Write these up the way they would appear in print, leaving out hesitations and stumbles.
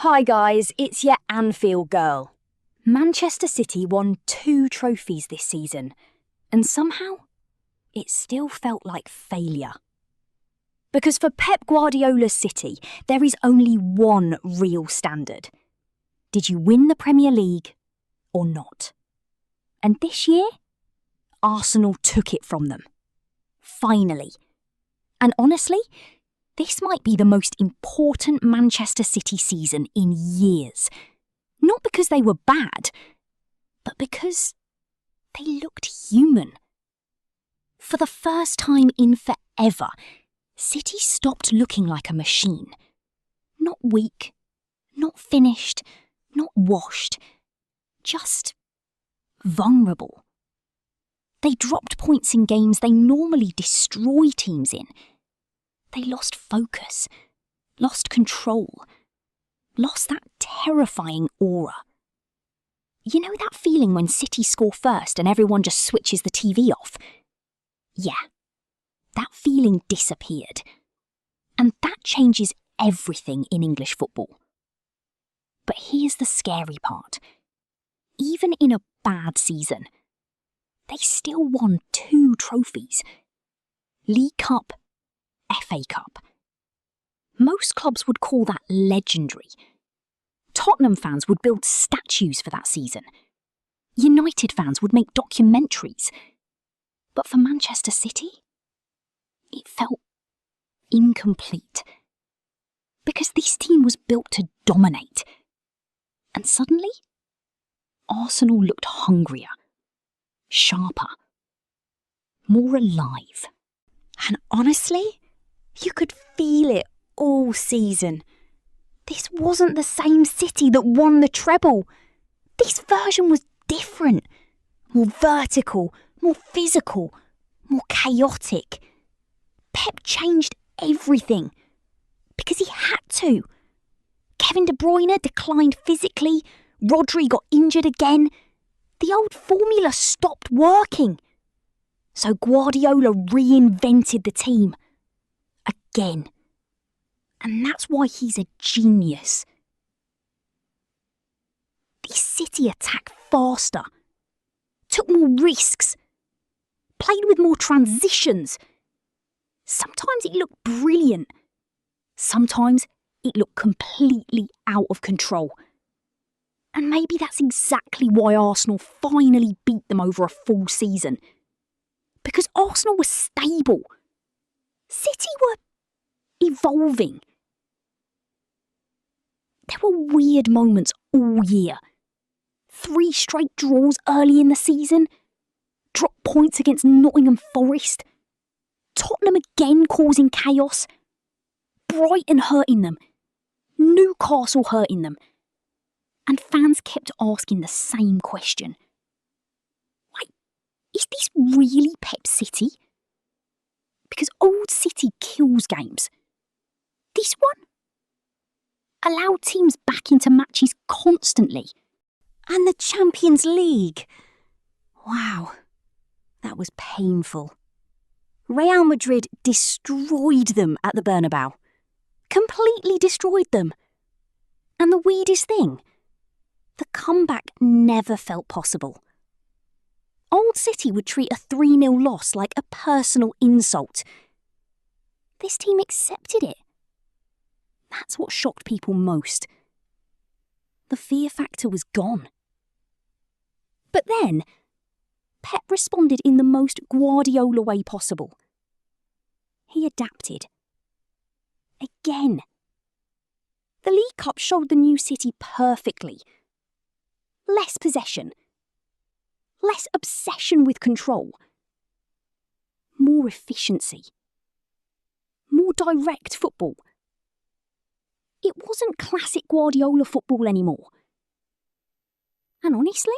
Hi guys, it's your Anfield girl. Manchester City won 2 trophies this season, and somehow it still felt like failure. Because for Pep Guardiola's City, there is only one real standard. Did you win the Premier League or not? And this year, Arsenal took it from them. Finally. And honestly, this might be the most important Manchester City season in years. Not because they were bad, but because they looked human. For the first time in forever, City stopped looking like a machine. Not weak, not finished, not washed, just vulnerable. They dropped points in games they normally destroy teams in. They lost focus, lost control, lost that terrifying aura. You know that feeling when City score first and everyone just switches the TV off? Yeah, that feeling disappeared. And that changes everything in English football. But here's the scary part. Even in a bad season, they still won 2 trophies. League Cup, FA Cup. Most clubs would call that legendary. Tottenham fans would build statues for that season. United fans would make documentaries. But for Manchester City, it felt incomplete. Because this team was built to dominate. And suddenly, Arsenal looked hungrier, sharper, more alive. And honestly, you could feel it all season. This wasn't the same City that won the treble. This version was different. More vertical, more physical, more chaotic. Pep changed everything. Because he had to. Kevin De Bruyne declined physically. Rodri got injured again. The old formula stopped working. So Guardiola reinvented the team. Again. And that's why he's a genius. This City attacked faster. Took more risks. Played with more transitions. Sometimes it looked brilliant. Sometimes it looked completely out of control. And maybe that's exactly why Arsenal finally beat them over a full season. Because Arsenal was stable. City were evolving. There were weird moments all year. 3 straight draws early in the season. Dropped points against Nottingham Forest. Tottenham again causing chaos. Brighton hurting them. Newcastle hurting them. And fans kept asking the same question. Is this really Pep City? Because old City kills games. This one allowed teams back into matches constantly. And the Champions League. Wow, that was painful. Real Madrid destroyed them at the Bernabeu. Completely destroyed them. And the weirdest thing, the comeback never felt possible. Old City would treat a 3-0 loss like a personal insult. This team accepted it. That's what shocked people most. The fear factor was gone. But then, Pep responded in the most Guardiola way possible. He adapted. Again. The League Cup showed the new City perfectly. Less possession. Less obsession with control. More efficiency. More direct football. It wasn't classic Guardiola football anymore. And honestly,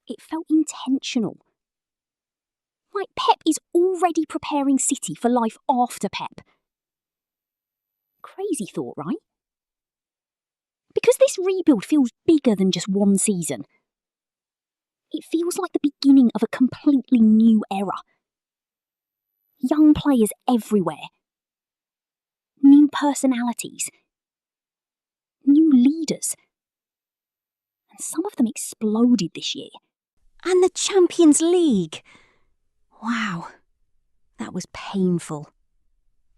it felt intentional. Like Pep is already preparing City for life after Pep. Crazy thought, right? Because this rebuild feels bigger than just one season. It feels like the beginning of a completely new era. Young players everywhere. New personalities. leaders. And some of them exploded this year. And the Champions League. Wow, that was painful.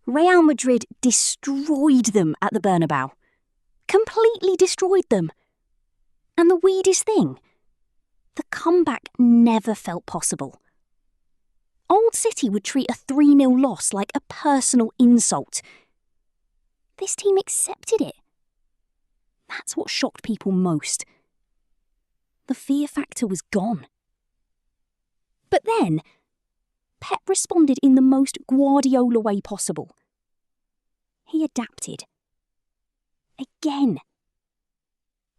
Real Madrid destroyed them at the Bernabeu. Completely destroyed them. And the weirdest thing, the comeback never felt possible. Old City would treat a 3-0 loss like a personal insult. This team accepted it. That's what shocked people most. The fear factor was gone. But then, Pep responded in the most Guardiola way possible. He adapted. Again.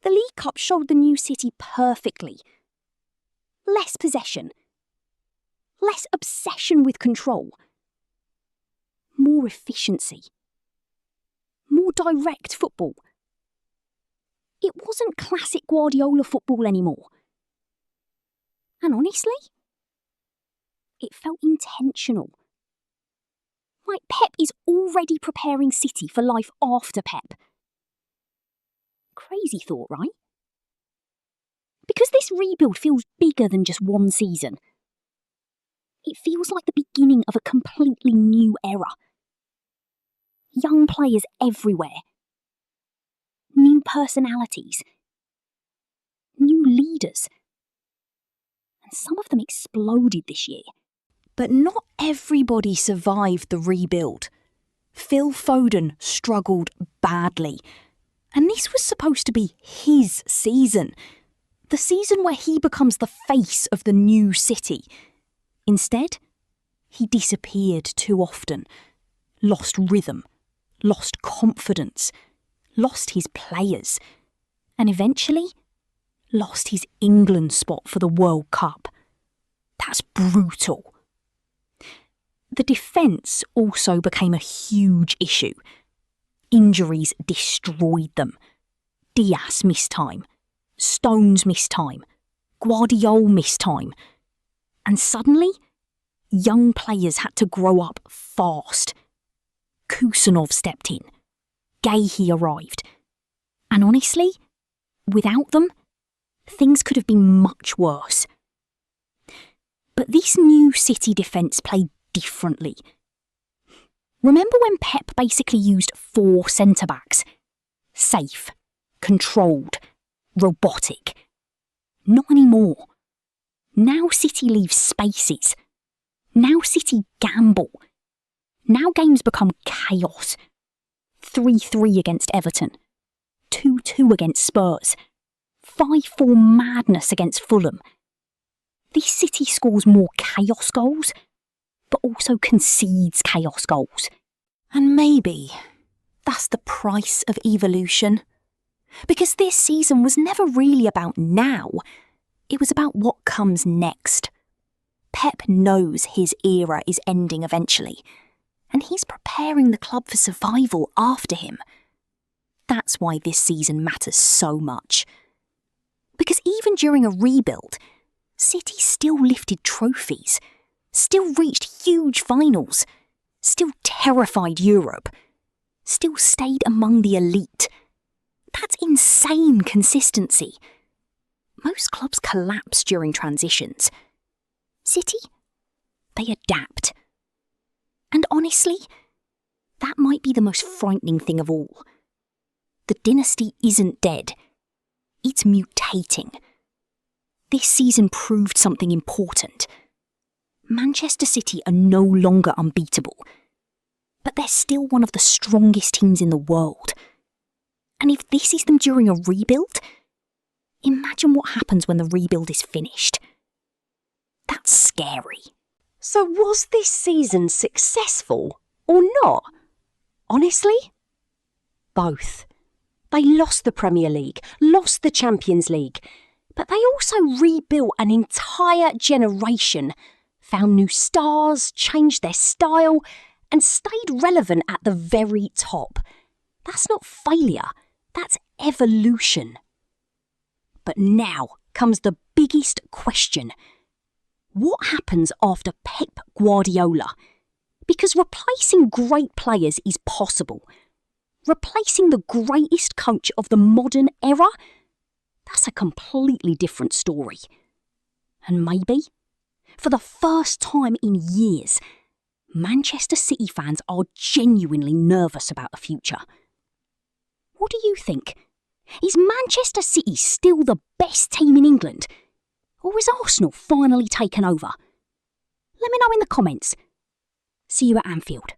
The League Cup showed the new City perfectly. Less possession. Less obsession with control. More efficiency. More direct football. It wasn't classic Guardiola football anymore. And honestly, it felt intentional. Like Pep is already preparing City for life after Pep. Crazy thought, right? Because this rebuild feels bigger than just one season. It feels like the beginning of a completely new era. Young players everywhere. New personalities. New leaders. And some of them exploded this year. But not everybody survived the rebuild. Phil Foden struggled badly. And this was supposed to be his season. The season where he becomes the face of the new City. Instead, he disappeared too often. Lost rhythm. Lost confidence. Lost his players. And eventually, lost his England spot for the World Cup. That's brutal. The defence also became a huge issue. Injuries destroyed them. Diaz missed time. Stones missed time. Guardiola missed time. And suddenly, young players had to grow up fast. Kusanov stepped in. Gahey arrived. And honestly, without them, things could have been much worse. But this new City defence played differently. Remember when Pep basically used 4 centre-backs? Safe, controlled, robotic. Not anymore. Now City leaves spaces. Now City gamble. Now games become chaos. 3-3 against Everton. 2-2 against Spurs. 5-4 madness against Fulham. This City scores more chaos goals, but also concedes chaos goals. And maybe that's the price of evolution. Because this season was never really about now. It was about what comes next. Pep knows his era is ending eventually, and he's preparing the club for survival after him. That's why this season matters so much. Because even during a rebuild, City still lifted trophies, still reached huge finals, still terrified Europe, still stayed among the elite. That's insane consistency. Most clubs collapse during transitions. City, they adapt. And honestly, that might be the most frightening thing of all. The dynasty isn't dead. It's mutating. This season proved something important. Manchester City are no longer unbeatable, but they're still one of the strongest teams in the world. And if this is them during a rebuild, imagine what happens when the rebuild is finished. That's scary. So was this season successful or not? Honestly, both. They lost the Premier League, lost the Champions League, but they also rebuilt an entire generation, found new stars, changed their style, and stayed relevant at the very top. That's not failure, that's evolution. But now comes the biggest question. What happens after Pep Guardiola? Because replacing great players is possible. Replacing the greatest coach of the modern era? That's a completely different story. And maybe, for the first time in years, Manchester City fans are genuinely nervous about the future. What do you think? Is Manchester City still the best team in England? Or is Arsenal finally taken over? Let me know in the comments. See you at Anfield.